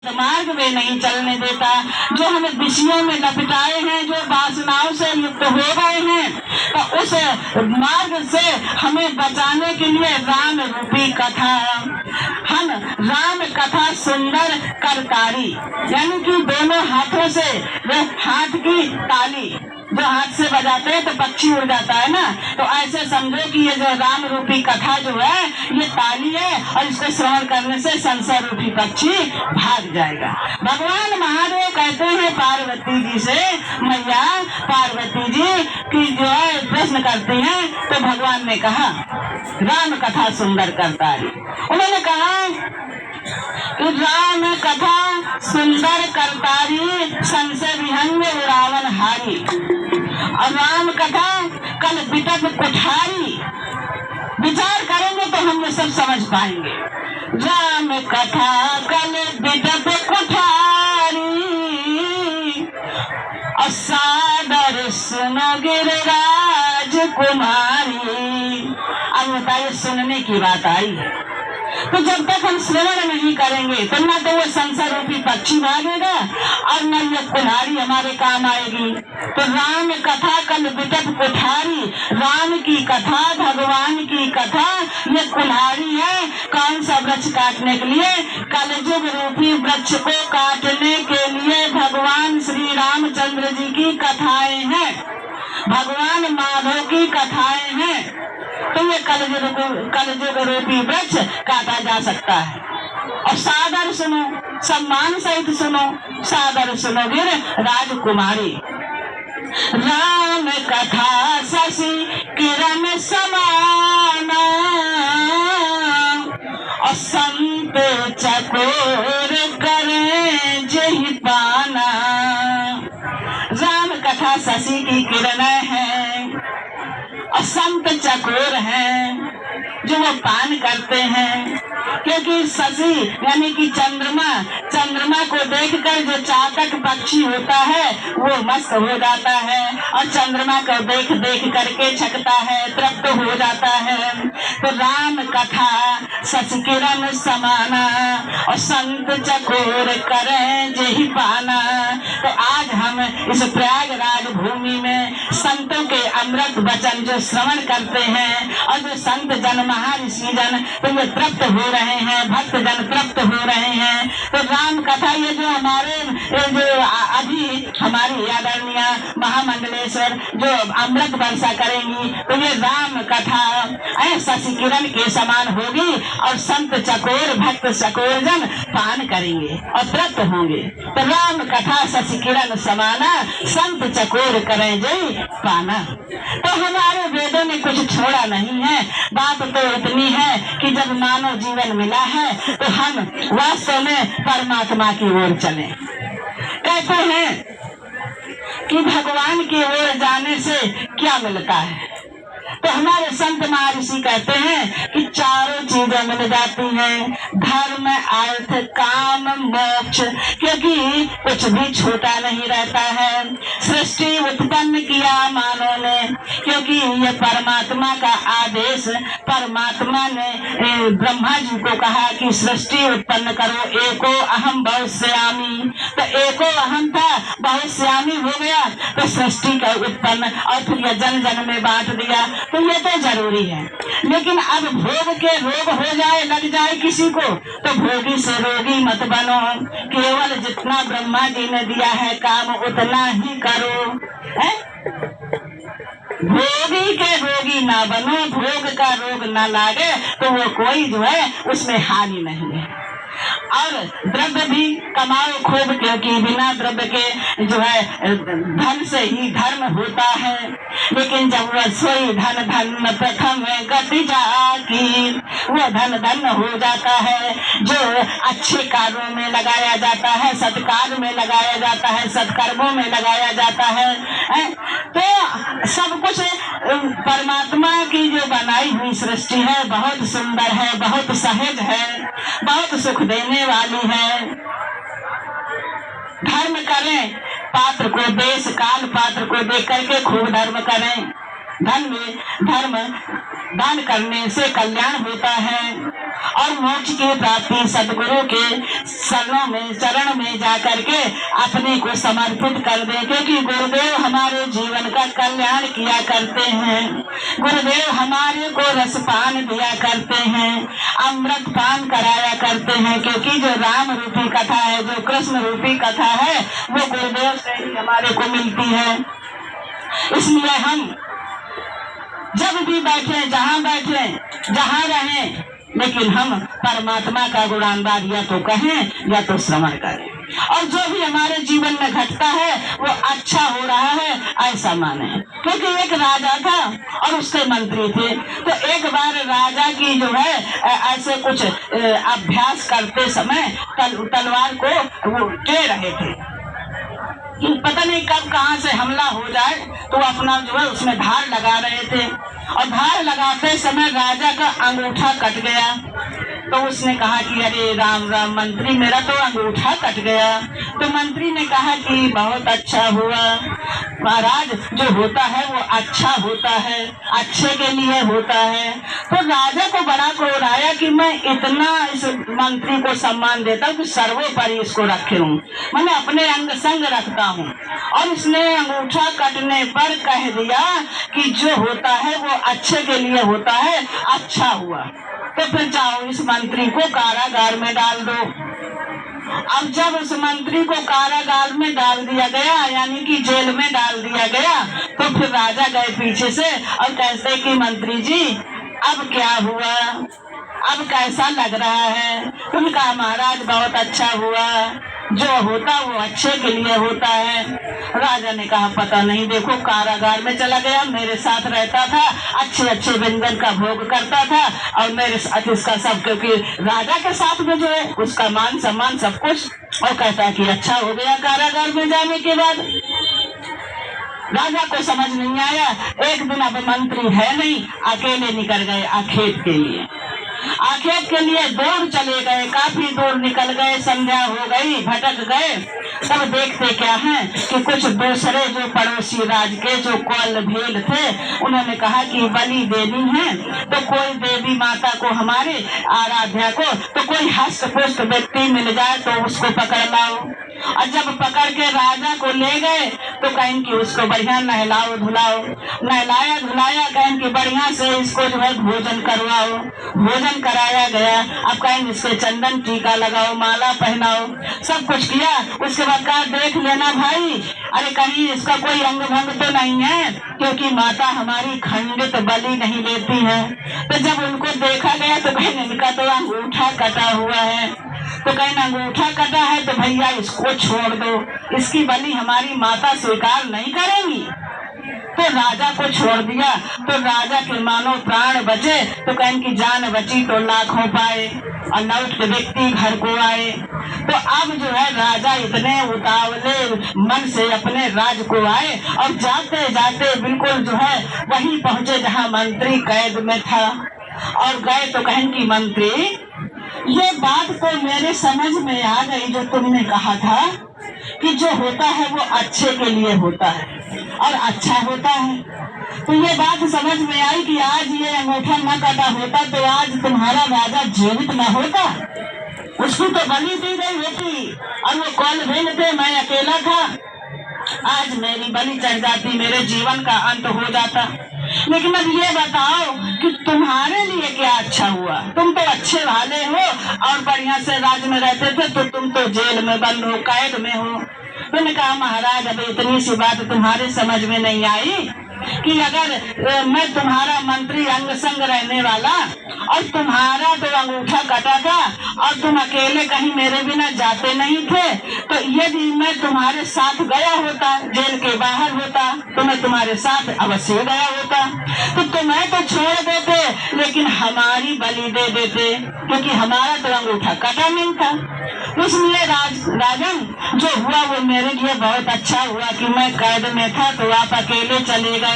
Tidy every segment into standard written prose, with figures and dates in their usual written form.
मार्ग में नहीं चलने देता, जो हमें विषयों में लपटाए हैं, जो वासनाओं से युक्त हो गए हैं, तो उस मार्ग से हमें बचाने के लिए राम रूपी कथा, हम राम कथा सुंदर करतारी, यानी कि दोनों हाथों से वह हाथ की ताली जो हाथ से बजाते हैं तो पक्षी उड़ जाता है ना, तो ऐसे समझो कि ये जो राम रूपी कथा जो है ये ताली है और इसको श्रवण करने से संसार रूपी पक्षी भाग जाएगा। भगवान महादेव कहते हैं पार्वती जी से, मैया पार्वती जी की जो है प्रश्न करती हैं, तो भगवान ने कहा राम कथा सुंदर करतारी। उन्होंने कहा कि राम कथा सुंदर करतारी संशय विहंग रावण हारी, और राम कथा कल बिटप कुठारी। विचार करेंगे तो हम ये सब समझ पाएंगे। राम कथा कल बिटप कुठारी और सादर सुनो गिरिराज कुमारी। अब बताइए, सुनने की बात आई है तो जब तक हम श्रवण नहीं करेंगे तो न तो वो संसार रूपी पक्षी भागेगा और न ये कुल्हाड़ी हमारे काम आएगी। तो राम कथा कल बिटप कुठारी, राम की कथा, भगवान की कथा ये कुल्हाड़ी है। कौन सा वृक्ष काटने के लिए? कलयुग रूपी वृक्ष को काटने के लिए भगवान श्री रामचंद्र जी की कथाएं हैं, भगवान माधव की कथाएं हैं। तो ये कलयुग रूपी वृक्ष काटा जा सकता है। और सादर सुनो, सम्मान सहित सुनो, सादर सुनो गिर राजकुमारी। राम कथा शशि किरण समाना और संत चकोर करें जही पाना। राम कथा शशि की किरण है और संत चकोर हैं जो वो पान करते हैं, क्योंकि शशि यानी कि चंद्रमा को देखकर जो चातक पक्षी होता है वो मस्त हो जाता है और चंद्रमा को देख करके छकता है, तृप्त हो जाता है। तो राम कथा शशि किरण समाना और संत चकोर करें जही पाना। तो आज हम इस प्रयागराज भूमि में संतों के अमृत वचन जो श्रवण करते हैं और जो संत जन महर्षि जन तो ये तृप्त हो रहे हैं, भक्त जन तृप्त हो रहे हैं। तो राम कथा ये जो हमारे जो अभी हमारी आदरणीय महामंडलेश्वर जो अमृत वर्षा करेंगी, तो ये राम कथा शशि किरण के समान होगी और संत चकोर भक्त चकोर जन पान करेंगे और तृप्त होंगे। तो राम कथा शशि किरण समाना संत चकोर करें जय पाना। तो हमारे वेदों ने कुछ छोड़ा नहीं है। बात तो इतनी है कि जब मानव जीवन मिला है तो हम वास्तव में परमात्मा की ओर चलें। कहते हैं कि भगवान की ओर जाने से क्या मिलता है, तो हमारे संत महर्षि कहते हैं कि चारों चीजें मिल जाती हैं, धर्म अर्थ काम मोक्ष, क्योंकि कुछ भी छोटा नहीं रहता है। सृष्टि उत्पन्न किया मानव ने, क्योंकि ये परमात्मा का आदेश, परमात्मा ने ब्रह्मा जी को कहा कि सृष्टि उत्पन्न करो, एको अहम बहुश्यामी। तो एको अहम था, बहुश्यामी हो गया, तो सृष्टि का उत्पन्न और फिर यह जन जन में बांट दिया। तो ये तो जरूरी है, लेकिन अब भोग के रोग हो जाए, लग जाए किसी को, तो भोगी से रोगी मत बनो। केवल जितना ब्रह्मा जी ने दिया है काम उतना ही करो। भोगी के रोगी ना बनो, भोग का रोग ना लागे, तो वो कोई जो है उसमें हानि नहीं है। और द्रव्य भी कमाओ खूब, क्योंकि बिना द्रव्य के जो है धन से ही धर्म होता है। लेकिन जब वह सोई धन धन प्रथम गति जाकी, वो धन धन हो जाता है जो अच्छे कार्यों में लगाया जाता है, सत्कार्य में लगाया जाता है, सत्कर्मों में लगाया जाता है। तो सब कुछ परमात्मा की जो बनाई हुई सृष्टि है बहुत सुंदर है, बहुत सहज है, बहुत सुख देने वाली है। धर्म करें, पात्र को देश काल पात्र को देख करके खूब धर्म करें। धर्म दान करने से कल्याण होता है। और मोक्ष की प्राप्ति सदगुरु के चरण में जा करके अपने को समर्पित कर दे, क्योंकि गुरुदेव हमारे जीवन का कल्याण किया करते हैं। गुरुदेव हमारे को रसपान दिया करते हैं, अमृत पान कराया करते हैं, क्योंकि जो राम रूपी कथा है, जो कृष्ण रूपी कथा है, वो गुरुदेव से ही हमारे को मिलती है। इसलिए हम जब भी बैठे, जहाँ रहें, लेकिन हम परमात्मा का गुणानवाद या तो कहें या तो श्रवण करें, और जो भी हमारे जीवन में घटता है वो अच्छा हो रहा है ऐसा माने। क्योंकि एक राजा था और उसके मंत्री थे, तो एक बार राजा की जो है ऐसे कुछ अभ्यास करते समय तलवार को वो टेढ़ रहे थे, पता नहीं कब कहाँ से हमला हो जाए, तो अपना जो है उसमें धार लगा रहे थे, और धार लगाते समय राजा का अंगूठा कट गया। तो उसने कहा कि अरे राम राम मंत्री, मेरा तो अंगूठा कट गया। तो मंत्री ने कहा कि बहुत अच्छा हुआ महाराज, जो होता है वो अच्छा होता है, अच्छे के लिए होता है। तो राजा को बड़ा क्रोध आया कि मैं इतना इस मंत्री को सम्मान देता हूँ कि सर्वोपरि इसको रखे हूँ, मैंने अपने अंग संग रखता हूँ, और इसने अंगूठा कटने पर कह दिया कि जो होता है वो अच्छे के लिए होता है, अच्छा हुआ। तो फिर जाओ इस मंत्री को कारागार में डाल दो। अब जब उस मंत्री को कारागार में डाल दिया गया, यानी कि जेल में डाल दिया गया, तो फिर राजा गए पीछे से और कहते कि मंत्री जी अब क्या हुआ, अब कैसा लग रहा है? तुमने कहा महाराज बहुत अच्छा हुआ, जो होता वो अच्छे के लिए होता है। राजा ने कहा पता नहीं, देखो कारागार में चला गया, मेरे साथ रहता था, अच्छे अच्छे व्यंजन का भोग करता था, और मेरे साथ इसका सब, क्योंकि राजा के साथ में जो है उसका मान सम्मान सब कुछ, और कहता कि अच्छा हो गया कारागार में जाने के बाद। राजा को समझ नहीं आया। एक दिन अब मंत्री है नहीं, अकेले निकल गए आखेट के लिए। आखेट के लिए दूर चले गए, काफी दूर निकल गए, संध्या हो गई, भटक गए। तब देखते क्या है कि कुछ दूसरे जो पड़ोसी राज के जो कुल भेल थे, उन्होंने कहा कि बलि देनी है, तो कोई देवी माता को, हमारे आराध्या को, तो कोई हस्त पुष्ट व्यक्ति मिल जाए तो उसको पकड़ लाओ। और जब पकड़ के राजा को ले गए तो कहें कि उसको बढ़िया नहलाओ धुलाओ, नहलाया धुलाया, कहें कि बढ़िया से इसको जो है भोजन करवाओ। भोजन कराया गया। अब कहें इसके चंदन टीका लगाओ, माला पहनाओ, सब कुछ किया। उसके बाद कहा देख लेना भाई, अरे कहीं इसका कोई अंग भंग तो नहीं है, क्योंकि माता हमारी खंडित बलि नहीं लेती है। तो जब उनको देखा गया तो कहें इनका तो अंगूठा कटा हुआ है, तो कहीं अंगूठा कटा है तो भैया इसको छोड़ दो, इसकी बलि हमारी माता स्वीकार नहीं करेंगी। तो राजा को छोड़ दिया। तो राजा के मानो प्राण बचे, तो कहें की जान बची तो लाखों पाए, और लौट के व्यक्ति घर को आए। तो अब जो है राजा इतने उतावले मन से अपने राज को आए, और जाते जाते बिल्कुल जो है वहीं पहुंचे जहां मंत्री कैद में था। और गए तो कहें की मंत्री, ये बात तो मेरे समझ में आ गई जो तुमने कहा था कि जो होता है वो अच्छे के लिए होता है और अच्छा होता है। तो ये बात समझ में आई कि आज ये अंगूठा न काटा होता तो आज तुम्हारा राजा जीवित न होता, उसकी तो बलि दी गई होती, और वो कौन भिन्न थे, मैं अकेला था, आज मेरी बलि चढ़ जाती, मेरे जीवन का अंत हो जाता। लेकिन अब ये बताओ कि तुम्हारे लिए क्या अच्छा हुआ? तुम तो अच्छे वाले हो और बढ़िया से राज में रहते थे, तो तुम तो जेल में बंद हो, कैद में हो। मैंने कहा महाराज अब इतनी सी बात तुम्हारे समझ में नहीं आई कि अगर मैं तुम्हारा मंत्री अंग संग रहने वाला और तुम्हारा तो अंगूठा कटा था और तुम अकेले कहीं मेरे बिना जाते नहीं थे, तो यदि मैं तुम्हारे साथ गया होता, जेल के बाहर होता, तो मैं तुम्हारे साथ अवश्य गया होता, तो तुम्हें तो छोड़ देते लेकिन हमारी बलि दे देते, क्योंकि हमारा तो अंगूठा कटा नहीं था। इसलिए राजन जो हुआ वो मेरे लिए बहुत अच्छा हुआ कि मैं कैद में था तो आप अकेले चले गए।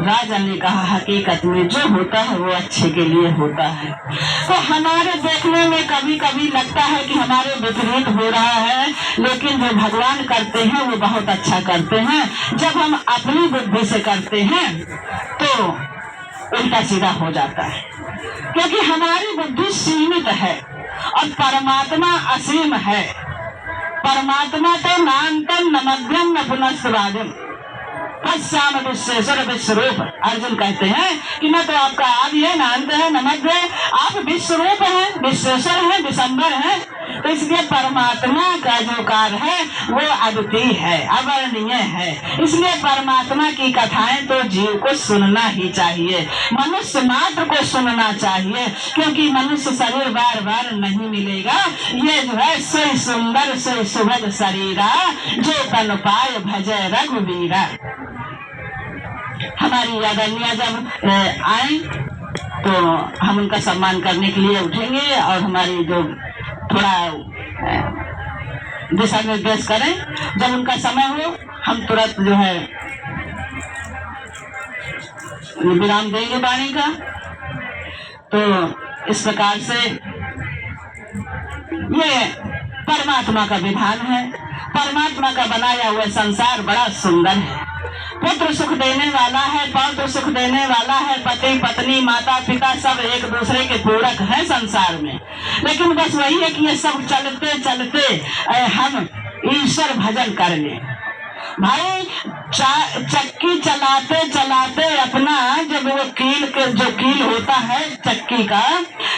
राजा ने कहा हकीकत में जो होता है वो अच्छे के लिए होता है। तो हमारे देखने में कभी कभी लगता है कि हमारे विपरीत हो रहा है, लेकिन जो भगवान करते हैं वो बहुत अच्छा करते हैं। जब हम अपनी बुद्धि से करते हैं तो उल्टा सीधा हो जाता है, क्योंकि हमारी बुद्धि सीमित है और परमात्मा असीम है। परमात्मा तो नान्तम न मध्यम न पुनस्वादिम पश्चाम विश्वेश्वर विश्वरूप। अर्जुन कहते हैं कि न तो आपका आदि है, न अंत है, न मध्य है, आप विश्वरूप हैं, विश्वेश्वर हैं, विशंबर हैं। तो इसलिए परमात्मा का जो कार्य है वो अद्वितीय है, अवर्णनीय है। इसलिए परमात्मा की कथाएं तो जीव को सुनना ही चाहिए, मनुष्य मात्र को सुनना चाहिए, क्योंकि मनुष्य शरीर बार बार नहीं मिलेगा। ये जो है सोई सुंदर सोई सुभग शरीरा, जो तन पाय भजय रघुवीरा। हमारी आदरणीय जब आए तो हम उनका सम्मान करने के लिए उठेंगे और हमारी जो थोड़ा दिशा निर्देश करें। जब उनका समय हो हम तुरंत जो है विराम देंगे वाणी का। तो इस प्रकार से ये परमात्मा का विधान है। परमात्मा का बनाया हुआ संसार बड़ा सुंदर है। पुत्र सुख देने वाला है, पौत्र सुख देने वाला है, पति पत्नी माता पिता सब एक दूसरे के पूरक हैं संसार में। लेकिन बस वही है कि ये सब चलते चलते हम ईश्वर भजन कर ले। भाई चक्की चलाते चलाते अपना जब वो कील के जो कील होता है चक्की का,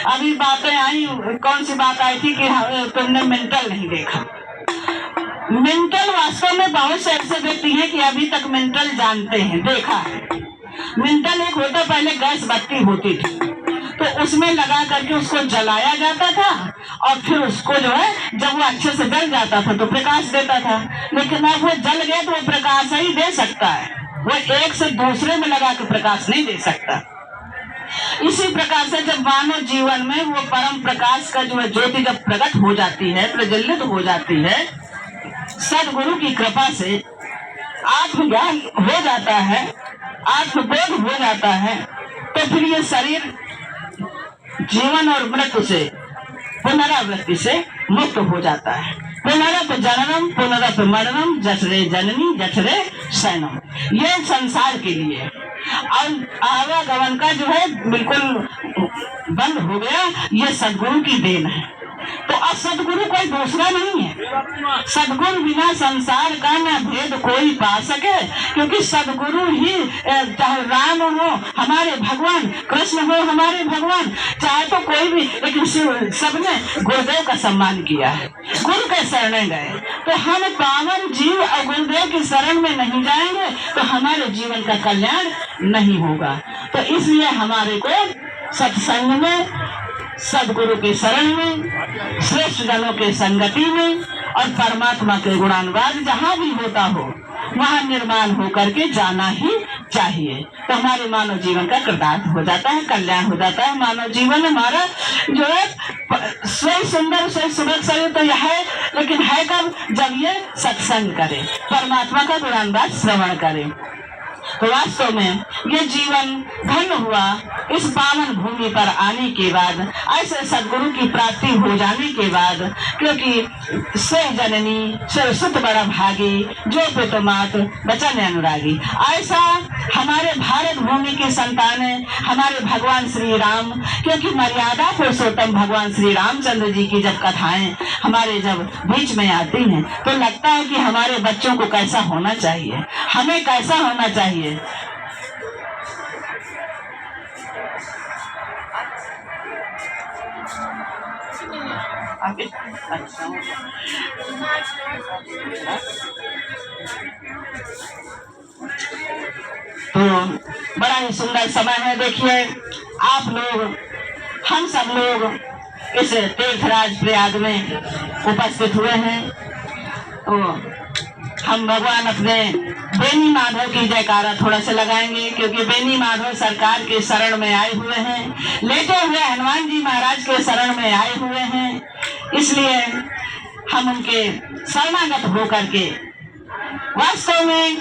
अभी बातें आई, कौन सी बात आई थी कि तुमने मेंटल नहीं देखा। मेंटल वास्तव में बहुत से ऐसे व्यक्ति हैं कि अभी तक मेंटल जानते हैं, देखा है। मेंटल एक होता, पहले गैस बत्ती होती थी तो उसमें लगा करके उसको जलाया जाता था और फिर उसको जो है जब वो अच्छे से जल जाता था तो प्रकाश देता था। लेकिन अब वो जल गया तो वो प्रकाश ही दे सकता है, वो एक से दूसरे में लगा के प्रकाश नहीं दे सकता। इसी प्रकार से जब मानव जीवन में वो परम प्रकाश का जो है ज्योति जब प्रकट हो जाती है, प्रज्वलित हो जाती है, सदगुरु की कृपा से आत्मज्ञान हो जाता है, आत्मबोध हो जाता है, तो फिर ये शरीर जीवन और मृत्यु से, पुनरावृत्ति से मुक्त हो जाता है। पुनरप जननम पुनरप मरणम जठरे जननी जठरे शयनम, ये संसार के लिए। और आवागमन का जो है बिल्कुल बंद हो गया, ये सदगुरु की देन है। तो अब सदगुरु कोई दूसरा नहीं है। सदगुरु बिना संसार का न भेद कोई पा सके, क्योंकि सदगुरु ही, चाहे राम हो हमारे भगवान, कृष्ण हो हमारे भगवान, चाहे तो कोई भी, लेकिन सबने गुरुदेव का सम्मान किया है, गुरु के शरण गए। तो हम पावन जीव और गुरुदेव की शरण में नहीं जाएंगे तो हमारे जीवन का कल्याण नहीं होगा। तो इसलिए हमारे को सत्संग में, सदगुरु के शरण में, श्रेष्ठ जनों के संगति में और परमात्मा के गुणानुवाद जहाँ भी होता हो वहाँ निर्माण होकर के जाना ही चाहिए। तो हमारे मानव जीवन का कृतार्थ हो जाता है, कल्याण हो जाता है। मानव जीवन हमारा जो है स्वयं सुंदर स्वयं सुबह शरीर तो यह है, लेकिन है कब? जब ये सत्संग करे, परमात्मा का गुणानुवाद श्रवण करे। तो वास्तव में ये जीवन धन्य हुआ इस पावन भूमि पर आने के बाद, ऐसे सदगुरु की प्राप्ति हो जाने के बाद, क्योंकि से जननी से सुत बड़ा भागी, जो पितु मात बचन अनुरागी। ऐसा हमारे भारत भूमि के संतान है हमारे भगवान श्री राम, क्योंकि मर्यादा पुरुषोत्तम भगवान श्री रामचंद्र जी की जब कथाएं हमारे जब बीच में आती हैं तो लगता है कि हमारे बच्चों को कैसा होना चाहिए, हमें कैसा होना चाहिए। तो बड़ा ही सुंदर समय है। देखिए आप लोग, हम सब लोग इस तीर्थराज प्रयाग में उपस्थित हुए हैं। तो हम भगवान अपने बेनी माधव की जयकारा थोड़ा सा लगाएंगे, क्योंकि बेनी माधव सरकार के शरण में आए हुए हैं, लेटे हुए हनुमान जी महाराज के शरण में आए हुए हैं। इसलिए हम उनके शरणागत होकर के, वास्तव में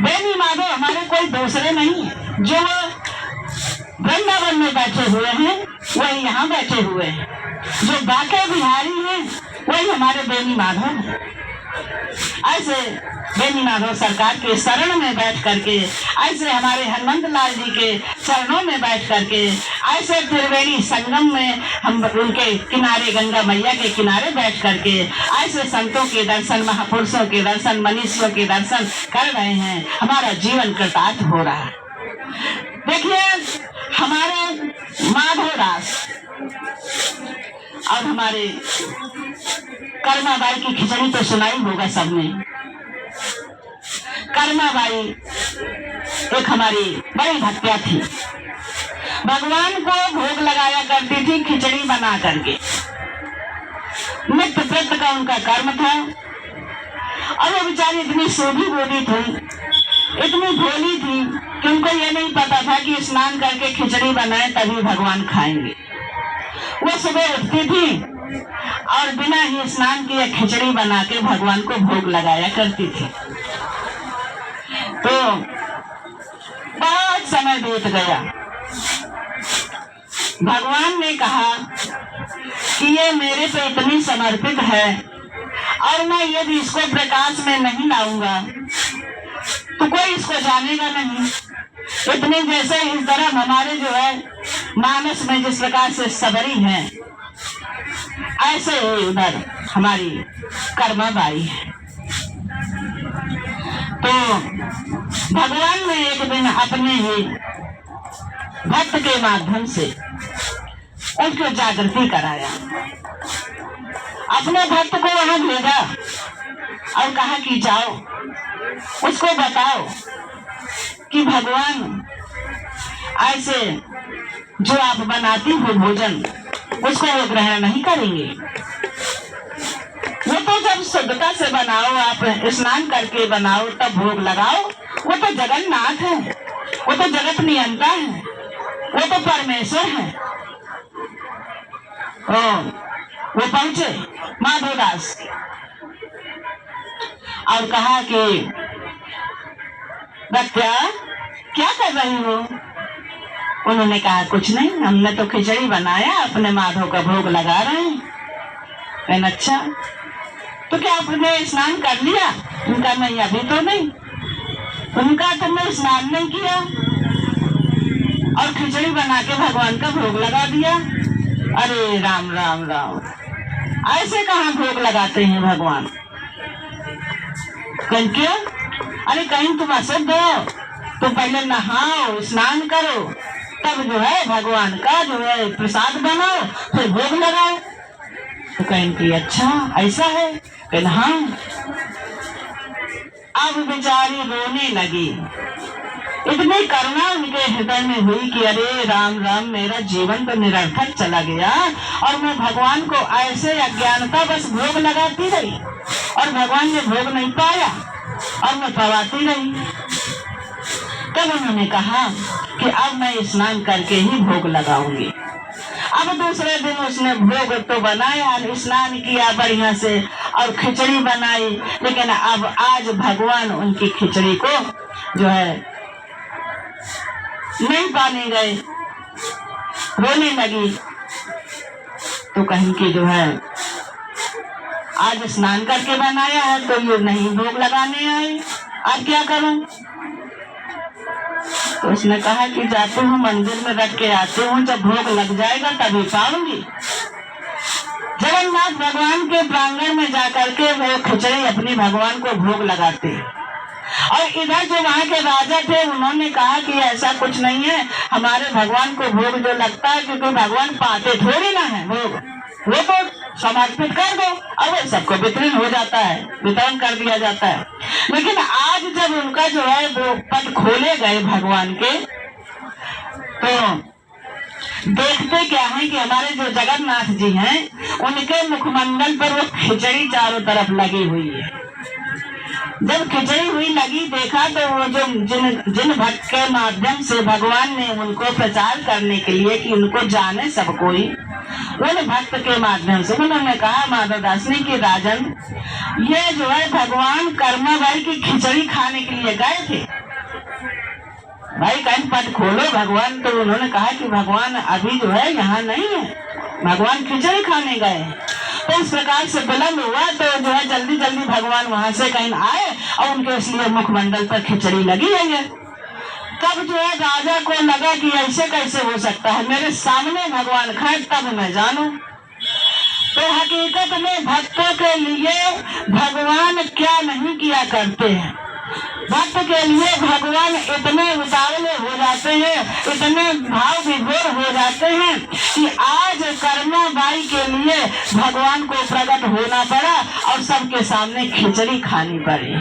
बेनी माधव हमारे कोई दूसरे नहीं है, जो वृंदावन में बैठे हुए हैं वही यहाँ बैठे हुए हैं, जो बाके बिहारी हैं वही हमारे बेनी माधव हैं। ऐसे बेनी माधव सरकार के शरण में बैठ करके, ऐसे हमारे हनुमंत लाल जी के चरणों में बैठ करके, ऐसे त्रिवेणी संगम में हम उनके किनारे, गंगा मैया के किनारे बैठ करके ऐसे संतों के दर्शन, महापुरुषों के दर्शन, मनीषियों के दर्शन कर रहे हैं। हमारा जीवन कृतार्थ हो रहा है। देखिए, हमारे माधवदास और हमारे कर्माबाई की खिचड़ी तो सुनाई होगा सबने। कर्माबाई एक हमारी बड़ी भक्तिया थी, भगवान को भोग लगाया करती थी खिचड़ी बना करके। नित्य व्रत का उनका कर्म था। और वो बेचारी इतनी सोधी बोधी थी, इतनी भोली थी कि उनको ये नहीं पता था कि स्नान करके खिचड़ी बनाए तभी भगवान खाएंगे। वो सुबह उठती थी और बिना ही स्नान किए खिचड़ी बना के भगवान को भोग लगाया करती थी। तो बहुत समय बीत गया। भगवान ने कहा कि ये मेरे पे इतनी समर्पित है और मैं यदि इसको प्रकाश में नहीं लाऊंगा तो कोई इसको जानेगा नहीं। इतनी जैसे इस तरफ हमारे जो है मानस में जिस प्रकार से सबरी है, ऐसे ही उधर हमारी कर्माबाई है। तो भगवान ने एक दिन अपने ही भक्त के माध्यम से उनको जागृति कराया। अपने भक्त को वहां भेजा और कहा कि जाओ उसको बताओ कि भगवान ऐसे जो आप बनाती हो भोजन उसको वो ग्रहण नहीं करेंगे। वो तो जब शुद्धता से बनाओ, आप स्नान करके बनाओ, तब भोग लगाओ। वो तो जगन्नाथ है, वो तो जगत नियंता है, वो तो परमेश्वर है। वो पहुंचे माधवदास और कहा कि बच्चा क्या कर रही हो? उन्होंने कहा कुछ नहीं, हमने तो खिचड़ी बनाया, अपने माधव का भोग लगा रहे हैं। कहना अच्छा, तो क्या आपने स्नान कर लिया? उनका नहीं, अभी तो नहीं। उनका तुमने स्नान नहीं किया और खिचड़ी बना के भगवान का भोग लगा दिया। अरे राम राम राम, ऐसे कहाँ भोग लगाते हैं भगवान? कहीं क्यों? अरे कहीं तुम अशुद्ध हो तो पहले नहाओ, स्नान करो, तब जो है भगवान का जो है प्रसाद बनाओ, फिर भोग लगाओ। तो कहें कि अच्छा ऐसा है? कहना हाँ। अब बेचारी रोने लगी। इतनी करुणा उनके हृदय में हुई कि अरे राम राम, मेरा जीवन तो निरर्थक चला गया और मैं भगवान को ऐसे अज्ञानता बस भोग लगाती रही और भगवान ने भोग नहीं पाया और मैं पवाती रही। तब उन्होंने कहा कि अब मैं स्नान करके ही भोग लगाऊंगी। अब दूसरे दिन उसने भोग तो बनाया, स्नान किया बढ़िया से और खिचड़ी बनाई, लेकिन अब आज भगवान उनकी खिचड़ी को जो है नहीं पाने गए। रोने लगी तो कहीं की जो है आज स्नान करके बनाया है तो ये नहीं भोग लगाने आए, अब क्या करूं? तो उसने कहा कि जाती हूँ मंदिर में रख के आती हूँ, जब भोग लग जाएगा तभी पाऊंगी। जगन्नाथ भगवान के प्रांगण में जाकर के वो खिचड़ी अपनी भगवान को भोग लगाते। और इधर जो वहाँ के राजा थे उन्होंने कहा कि ऐसा कुछ नहीं है, हमारे भगवान को भोग जो लगता है, क्योंकि भगवान पाते थोड़ी ना है भोग, वो तो समर्पित कर दो और वो सबको वितरण हो जाता है, वितरण कर दिया जाता है। लेकिन आज जब उनका जो है वो पट खोले गए भगवान के, तो देखते क्या है कि हमारे जो जगन्नाथ जी हैं उनके मुखमंडल पर वो खिचड़ी चारों तरफ लगी हुई है। जब खिचड़ी हुई लगी, देखा तो वो जो जिन भक्त के माध्यम से भगवान ने उनको प्रचार करने के लिए कि उनको जाने सब कोई, उन भक्त के माध्यम से उन्होंने कहा माधवदास ने कि राजन, ये जो है भगवान कर्माबाई की खिचड़ी खाने के लिए गए थे। भाई कहीं पट खोलो भगवान, तो उन्होंने कहा कि भगवान अभी जो है यहाँ नहीं है, भगवान खिचड़ी खाने गए। तो इस प्रकार से विलम्ब हुआ तो जो है जल्दी जल्दी भगवान वहां से कहीं आए और उनके इसलिए मुखमंडल पर खिचड़ी लगी है। तब जो है राजा को लगा कि ऐसे कैसे हो सकता है, मेरे सामने भगवान खाए तब मैं जानूं। तो हकीकत में भक्तों के लिए भगवान क्या नहीं किया करते हैं। भक्त के लिए भगवान इतने उतावले हो जाते हैं, इतने भाव विभोर हो जाते हैं कि आज कर्माबाई के लिए भगवान को प्रकट होना पड़ा और सबके सामने खिचड़ी खानी पड़ी।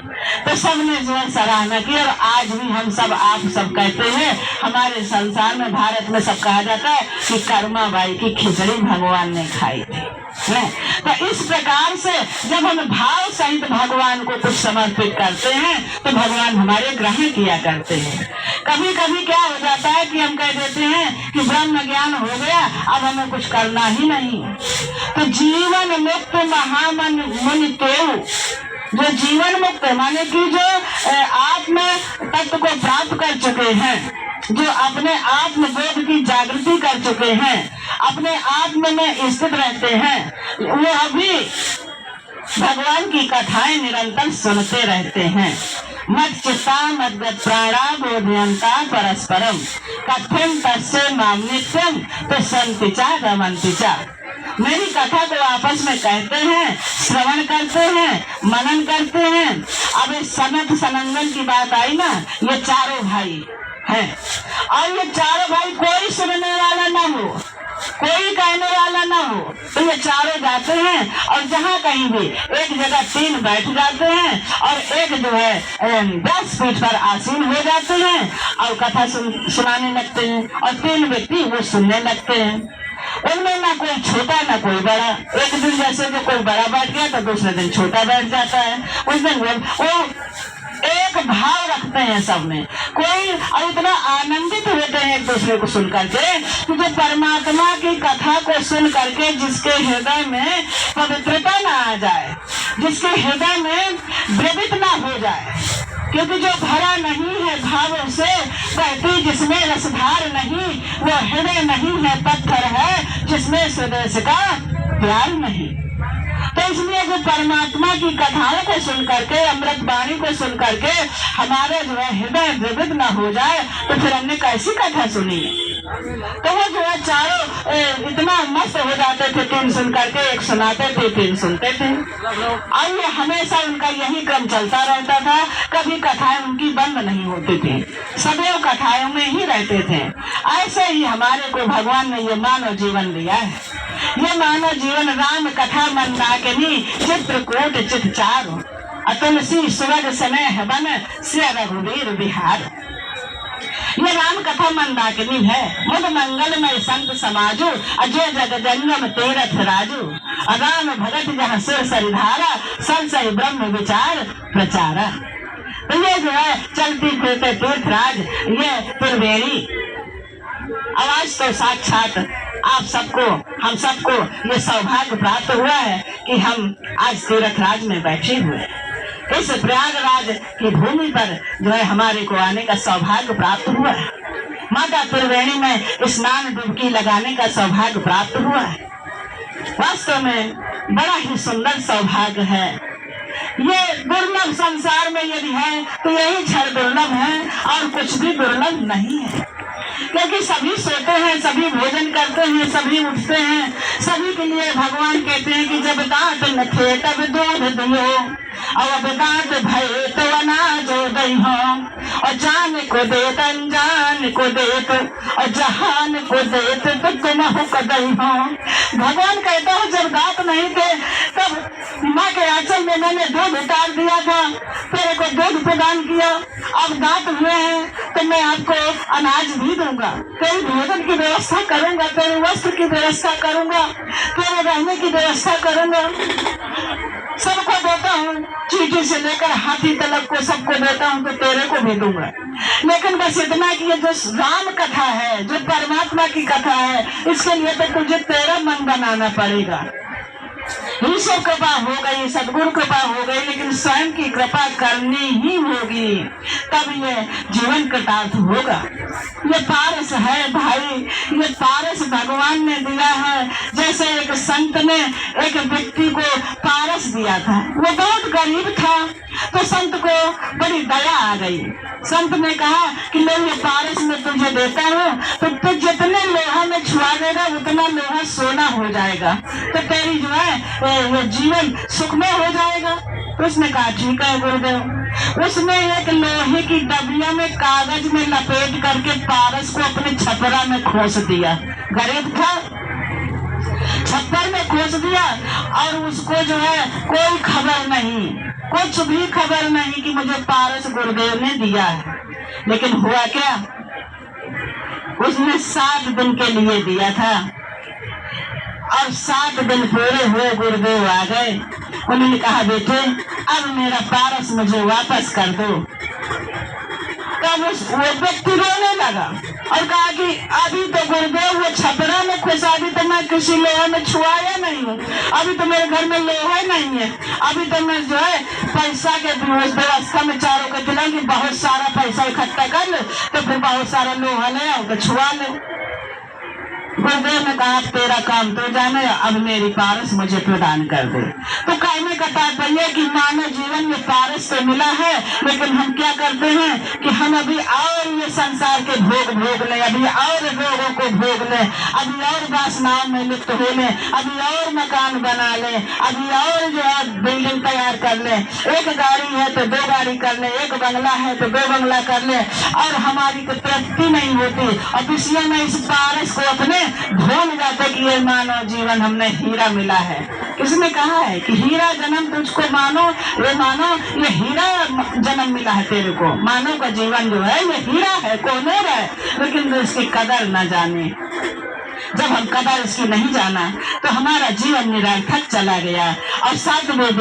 तो सबने जो है सराहना की और आज भी हम सब आप सब कहते हैं, हमारे संसार में भारत में सब कहा जाता है कि कर्माबाई की खिचड़ी भगवान ने खाई थी। तो इस प्रकार से जब हम भाव सहित भगवान को कुछ समर्पित करते हैं तो भगवान हमारे ग्रहण किया करते हैं। कभी कभी क्या हो जाता है कि हम कह देते हैं कि ब्रह्म ज्ञान हो गया, अब हमें कुछ करना ही नहीं। तो जीवन मुक्त महामन मुनि तेऊ, जो जीवन मुक्त माने कि जो आत्म तत्व को प्राप्त कर चुके हैं, जो अपने आत्म बोध की जागृति कर चुके हैं, अपने आत्म में स्थित रहते हैं, वो अभी भगवान की कथाएं निरंतर सुनते रहते हैं। मत चित्ता मत प्राणा बोधयंता परस्परम कथन तस्य माम नित्यम तो संतिचा रमंतिचा। मेरी कथा को आपस में कहते हैं, श्रवण करते हैं, मनन करते हैं। अब इस सनत सनंदन की बात आई ना, ये चारों भाई हैं और ये चारों भाई कोई सुनने वाला ना हो, कोई कहने वाला ना हो, तो ये चारों जाते हैं और जहाँ कहीं भी एक जगह 3 बैठ जाते हैं और एक जो है 10 पीठ पर आसीन हो जाते हैं और कथा सुनाने लगते हैं और 3 व्यक्ति वो सुनने लगते हैं। उनमें ना कोई छोटा ना कोई बड़ा। एक दिन जैसे कि कोई बड़ा बैठ गया तो दूसरे दिन छोटा बैठ जाता है। उस दिन वो एक भाव रखते हैं सब में, कोई और इतना आनंदित होते हैं एक दूसरे को सुन करके कि जो परमात्मा की कथा को सुन करके जिसके हृदय में पवित्रता ना आ जाए, जिसके हृदय में द्रवित ना हो जाए, क्योंकि जो भरा नहीं है भावों से, कहती जिसमें रसधार नहीं वो हृदय नहीं है, पत्थर है जिसमें स्वदेश का प्यार नहीं। तो इसलिए जो परमात्मा की कथाओं को सुन करके, अमृत वाणी को सुन करके हमारे जो है हृदय द्रवित न हो जाए तो फिर हमने कैसी कथा सुनी है। तो वो जो है चारों इतना मस्त हो जाते थे 3 सुन करके, एक सुनाते थे 3 सुनते थे और ये हमेशा उनका यही क्रम चलता रहता था। कभी कथाएं उनकी बंद नहीं होती थी, सदैव कथाओं में ही रहते थे। ऐसे ही हमारे को भगवान ने ये मानव जीवन दिया है। ये मानव जीवन राम कथा मंदाकिनी चित्रकूट चित चारु तुलसी सुरग स्नेह बन सिया रघुवीर बिहार। ये राम कथा मंदाकिनी है। मुद मंगल में संत समाजो अजय जग जंगम तीरथ राजू राम भगत जहाँ सुर सरिधारा सल सही ब्रह्म विचार प्रचारा। तो ये जो है चलती फिरते तीर्थराज, ये त्रिवेणी आवाज तो साक्षात आप सबको, हम सबको ये सौभाग्य प्राप्त हुआ है कि हम आज तीर्थराज में बैठे हुए हैं। इस प्रयागराज की भूमि पर जो है हमारे को आने का सौभाग्य प्राप्त हुआ है। माता त्रिवेणी में स्नान डुबकी लगाने का सौभाग्य प्राप्त हुआ है। वास्तव में बड़ा ही सुंदर सौभाग्य है। ये दुर्लभ संसार में यदि है तो यही क्षण दुर्लभ है और कुछ भी दुर्लभ नहीं है, क्योंकि सभी सोते हैं, सभी भोजन करते हैं, सभी उठते हैं। सभी के लिए भगवान कहते हैं कि जब दांत न थे तब दूध दियो और अब दांत भये तो अनाज दही और जान को देत अनजान को देत और जहान को देत तो तुम हो कदई हो। भगवान कहता है जब दांत नहीं थे तब माँ के आंचल में मैंने दूध उतार दिया था, तेरे को दूध प्रदान किया। अब दांत हुए हैं तो मैं आपको अनाज भी दूंगा, तेरी भोजन की व्यवस्था करूंगा, तेरे वस्त्र की व्यवस्था करूंगा, तेरे रहने की व्यवस्था करूंगा। सबको देता हूँ, चींटी से लेकर हाथी तलक को सबको देता हूँ, तो तेरे को भी दूंगा। लेकिन बस इतना कि ये जो राम कथा है, जो परमात्मा की कथा है, इसके लिए तो तुझे तेरा मन बनाना पड़ेगा। से कृपा हो गई, सदगुरु कृपा हो गई, लेकिन स्वयं की कृपा करनी ही होगी, तब ये जीवन कृतार्थ होगा। ये पारस है भाई, ये पारस भगवान ने दिया है। जैसे एक संत ने एक व्यक्ति को पारस दिया था, वो बहुत गरीब था, तो संत को बड़ी दया आ गई। संत ने कहा कि मैं ये पारस में तुझे देता हूँ, तो तू जितने लोहा में छुआ देगा उतना लोहा सोना हो जाएगा, तो तेरी जो है ये जीवन सुखमय हो जाएगा। तो उसने कहा ठीक है गुरुदेव। उसने एक लोहे की डबिया में कागज में लपेट करके पारस को अपने छपरा में खोस दिया। गरीब था, छप्पर में खोस दिया, और उसको जो है कोई खबर नहीं, कुछ भी खबर नहीं कि मुझे पारस गुरुदेव ने दिया है। लेकिन हुआ क्या, उसने 7 दिन के लिए दिया था, और 7 दिन पूरे हुए, गुरुदेव आ गए। उन्होंने कहा बेटे अब मेरा पारस मुझे वापस कर दो। तब वो व्यक्ति रोने लगा और कहा कि अभी तो गुरुदेव वो छपरा में खुश, अभी तो मैं किसी लोहा में छुआया नहीं हूँ, अभी तो मेरे घर में लोहा नहीं है, अभी तो मैं जो है पैसा के व्यवस्था में चारों को दिला कि बहुत सारा पैसा इकट्ठा कर ले, तो फिर बहुत सारा लोहा ले आओ तो छुआ ले। गुरुदेव ने कहा तेरा काम तो जाने, अब मेरी पारस मुझे प्रदान कर दे। तो कहने का तात्पर्य कि मानव जीवन में पारस तो मिला है, लेकिन हम क्या करते हैं कि हम अभी और ये संसार के भोग ले, अभी और रोगों को भोग ले, अभी और वासनाओं में लिप्त हो ले, अभी और मकान बना ले, अभी और जो है बिल्डिंग तैयार कर ले, एक गाड़ी है तो 2 गाड़ी कर ले, एक बंगला है तो 2 बंगला कर ले, और हमारी तो तृप्ति नहीं होती, और इसलिए मैं इस पारस को अपने भूल जाते कि ये मानव जीवन हमने हीरा मिला है। किसने कहा है कि हीरा जन्म तुझको मानो, ये मानो ये हीरा जन्म मिला है तेरे को। मानव का जीवन जो है ये हीरा है, कोनेर है, लेकिन इसकी कदर न जाने। जब हम कदर इसकी नहीं जाना तो हमारा जीवन निरर्थक चला गया। और 7वें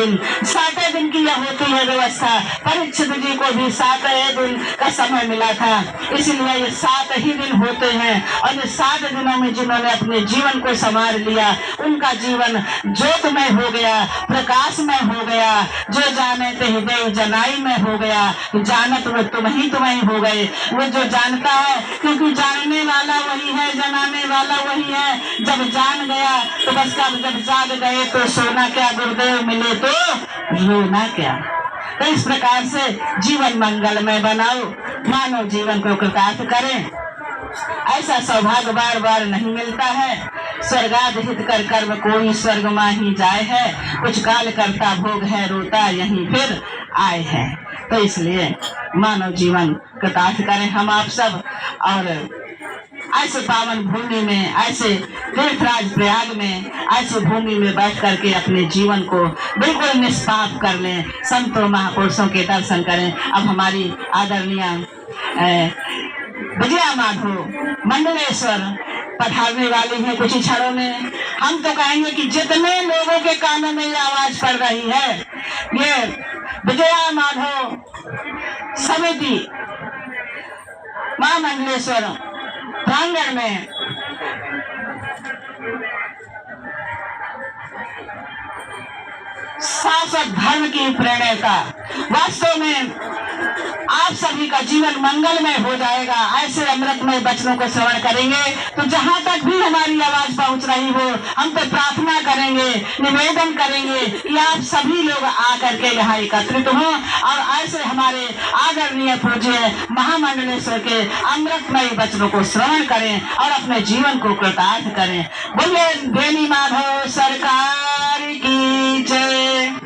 दिन की यह होती है व्यवस्था। परीक्षित जी को भी 7वें दिन का समय मिला था, इसलिए ये 7 ही दिन होते हैं, और ये 7 दिनों में जिन्होंने अपने जीवन को संवार लिया उनका जीवन ज्योतमय हो गया, प्रकाशमय हो गया। जो जाने ते हृदय जनाई में हो गया, जानत वो तुम ही हो गए। वो जो जानता है, क्योंकि जानने वाला वही है, जनाने वाला वही है। जब जान गया तो बस कब जब जाग गए तो सोना क्या, गुरुदेव मिले तो रोना क्या। तो इस प्रकार से जीवन मंगलमय बनाओ, मानव जीवन को कृतार्थ करें। ऐसा सौभाग्य बार बार नहीं मिलता है। स्वर्गाद हित कर कर्म कोई स्वर्ग माही जाए है, कुछ काल करता भोग है रोता यहीं फिर आए है। तो इसलिए मानव जीवन कृतार्थ करें हम आप सब, और ऐसे पावन भूमि में, ऐसे तीर्थराज प्रयाग में, ऐसे भूमि में बैठ करके अपने जीवन को बिल्कुल निष्पाप कर लें, संतों महापुरुषों के दर्शन करें। अब हमारी आदरणीय विजया माधो मंडलेश्वर पधारने वाली है कुछ क्षणों में। हम तो कहेंगे कि जितने लोगों के कानों में ये आवाज पड़ रही है, ये विजया माधो समिति महामंडलेश्वर प्रांगण में शाश्वत धर्म की प्रेरणा, वास्तव में आप सभी का जीवन मंगलमय हो जाएगा। ऐसे अमृतमय वचनों को श्रवण करेंगे तो जहाँ तक भी हमारी आवाज पहुँच रही हो, हम तो प्रार्थना करेंगे, निवेदन करेंगे कि आप सभी लोग आकर के यहाँ एकत्रित हों और ऐसे हमारे आदरणीय पूज्य महामंडलेश्वर के अमृतमय वचनों को श्रवण करें और अपने जीवन को कृतार्थ करें। बोलिए बेनी माधव सरकार की जय।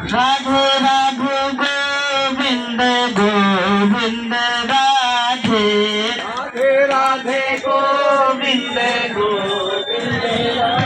राधे राधे गोविंद गोविंद राधे, राधे राधे गोविंद गोविंद।